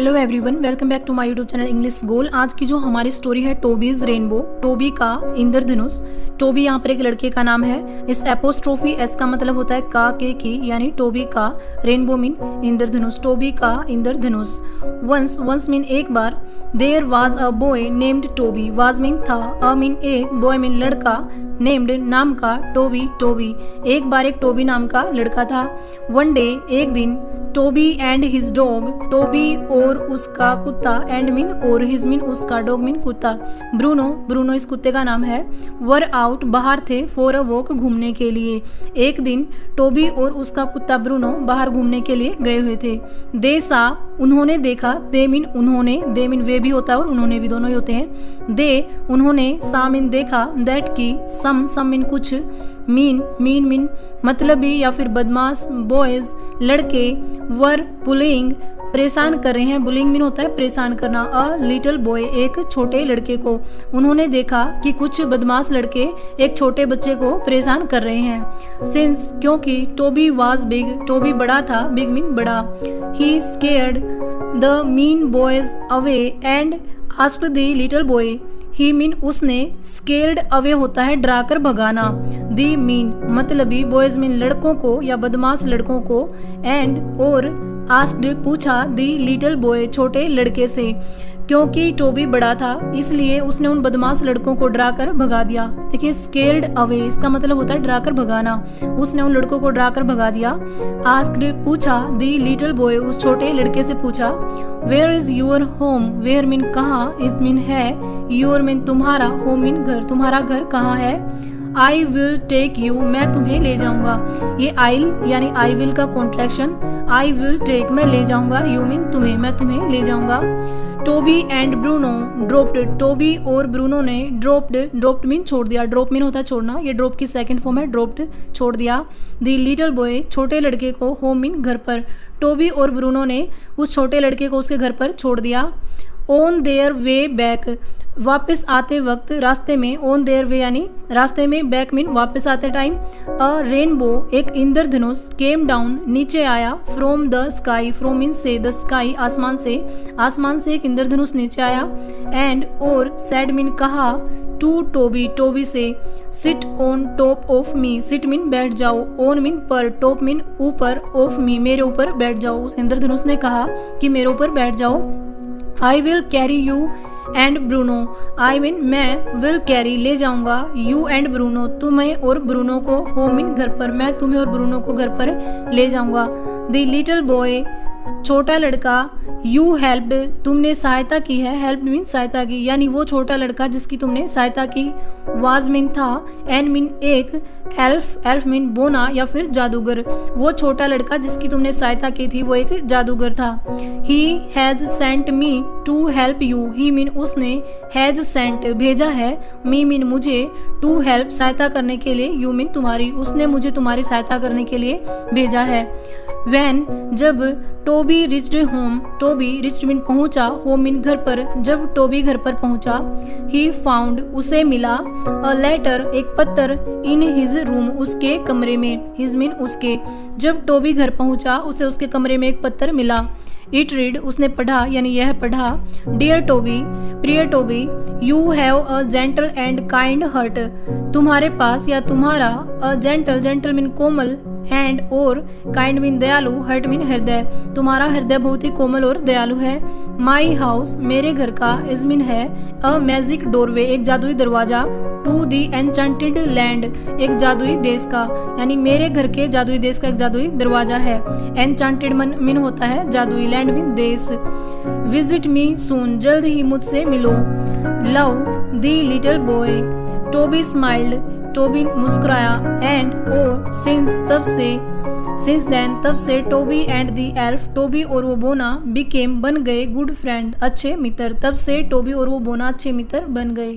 Hello everyone, welcome back to my YouTube channel English goal. आज की जो हमारी स्टोरी है टोबीज रेनबो, टोबी का इंद्रधनुष। टोबी यहाँ पर एक लड़के का नाम है। इस एपोस्ट्रोफी एस का मतलब होता है का के की, यानी टोबी का, रेनबो मीन इंद्रधनुष, टोबी का इंद्रधनुष। वंस मीन एक बार, there was a boy named Toby, was mean था, अ मीन एक, बॉय मीन लड़का, नेम्ड नाम का, टोबी। एक बार एक टोबी नाम का लड़का था। वन डे एक दिन, Toby and his dog, Toby और उसका कुत्ता, एंड मीन और, हिज मीन उसका, डॉग मीन कुत्ता, ब्रूनो इस कुत्ते का नाम है, वर आउट बाहर थे, फॉर अ वॉक घूमने के लिए। एक दिन टोबी और उसका कुत्ता ब्रूनो बाहर घूमने के लिए गए हुए थे। दे सा उन्होंने देखा, दे मीन उन्होंने, दे मीन वे भी होता है और उन्होंने भी, दोनों ही होते हैं। दे उन्होंने, सा मीन देखा, दैट की, सम मीन कुछ, मीन मतलब भी या फिर बदमाश, बॉयज लड़के, वर पुलिंग परेशान कर रहे हैं, बुलिंग मीन होता है परेशान करना, अ लिटिल बॉय एक छोटे लड़के को। उन्होंने देखा कि कुछ बदमाश लड़के एक छोटे बच्चे को परेशान कर रहे हैं। सिंस क्योंकि टोबी वाज बिग, टोबी बड़ा था, बिग मीन बड़ा, he scared the mean boys away and asked the little boy, he mean उसने, स्केर्ड अवे होता है डराकर भगाना, दी मीन मतलबी, बॉयज मीन लड़कों को या बदमाश लड़कों को, एंड और, आस्क्ड पूछा, दी लिटिल बॉय छोटे लड़के से। क्योंकि टोबी बड़ा था इसलिए उसने उन बदमाश लड़कों को डराकर भगा दिया। देखिए स्केर्ड अवे इसका मतलब होता है डराकर भगाना, उसने उन लड़कों को डराकर भगा दिया। आस्क्ड पूछा, दी लिटिल बॉय उस छोटे लड़के से पूछा, where is your home, where mean कहाँ, इज मीन है, योर मीन तुम्हारा, होम मीन घर, तुम्हारा घर कहाँ है। आई विल टेक यू मैं तुम्हें ले जाऊंगा। ये आइल यानी आई विल का कॉन्ट्रैक्शन, आई विल टेक मैं ले जाऊंगा, यू मीन तुम्हें, मैं तुम्हें ले जाऊंगा। Toby and Bruno dropped, Toby और ब्रूनो ने ड्रॉप्ड मीन छोड़ दिया, ड्रॉप मीन होता है छोड़ना, ये ड्रॉप की सेकंड फॉर्म है, ड्रॉप्ड छोड़ दिया। द लिटिल बॉय छोटे लड़के को, होम मीन घर पर, टोबी और ब्रूनो ने उस छोटे लड़के को उसके घर पर छोड़ दिया। ऑन देयर वे बैक वापस आते वक्त, रास्ते में, ऑन देयर वे यानी रास्ते में, बैक मीन वापस आते टाइम, अ रेनबो एक इंद्रधनुष, केम डाउन नीचे आया, from the sky, from mean से, द स्काई आसमान से एक इंद्रधनुष नीचे आया, एंड और, सैड मीन कहा, टू टोबी से, sit on top of me, sit mean बैठ जाओ, ऑन मीन पर, टॉप मीन ऊपर, ऑफ मी मेरे ऊपर बैठ जाओ। उस इंद्रधनुष ने कहा कि मेरे ऊपर बैठ जाओ। I will carry you and Bruno, I mean मैं, विल कैरी ले जाऊंगा, यू एंड ब्रूनो तुम्हें और ब्रूनो को, होम मीन घर पर, मैं तुम्हें और ब्रूनो को घर पर ले जाऊंगा। द लिटिल बॉय छोटा लड़का, यू हेल्प्ड तुमने सहायता की है, हेल्प मीन सहायता की, यानी वो छोटा लड़का जिसकी तुमने सहायता की, वाज मीन था, एन मीन एक, एल्फ मीन बोना या फिर जादूगर, वो छोटा लड़का जिसकी तुमने सहायता की थी वो एक जादूगर था। He has sent me to help you, he mean उसने, हैज सेंट भेजा है, मी मीन मुझे, टू हेल्प सहायता करने के लिए, यू मीन तुम्हारी, उसने मुझे तुम्हारी सहायता करने के लिए भेजा है। When जब Toby reached home, Toby reached mean पहुंचा, होम मीन घर पर, जब टोबी घर पर पहुंचा, ही फाउंड उसे मिला, अ लेटर एक पत्र, इन हिज रूम उसके कमरे में, हिज मीन उसके, जब टोबी घर पहुंचा उसे उसके कमरे में एक पत्र मिला। इट रीड उसने पढ़ा यानी यह पढ़ा, डियर टोबी प्रिय Toby, you have a gentle and kind heart, तुम्हारे पास या तुम्हारा, अ जेंटल मीन कोमल, एंड और, काइंड मीन दयालु, हर्ट मीन हृदय, तुम्हारा हृदय बहुत ही कोमल और दयालु है। माई हाउस मेरे घर का, इज मीन है, अ मैजिक डोरवे एक जादुई दरवाजा, टू दी एनचेंटेड लैंड एक जादुई देश का, यानी मेरे घर के जादुई देश का एक जादुई दरवाजा है। एनचेंटेड मीन होता है जादुई, लैंड मीन देश। विजिट मी सून जल्द ही मुझसे मिलो। Love the little boy, Toby smiled Toby मुस्कुराया, एंड और, सिंस देन तब से, Toby and the elf Toby और वो बोना, बिकेम बन गए, गुड फ्रेंड अच्छे मित्र, तब से टोबी और वो बोना अच्छे मित्र बन गए।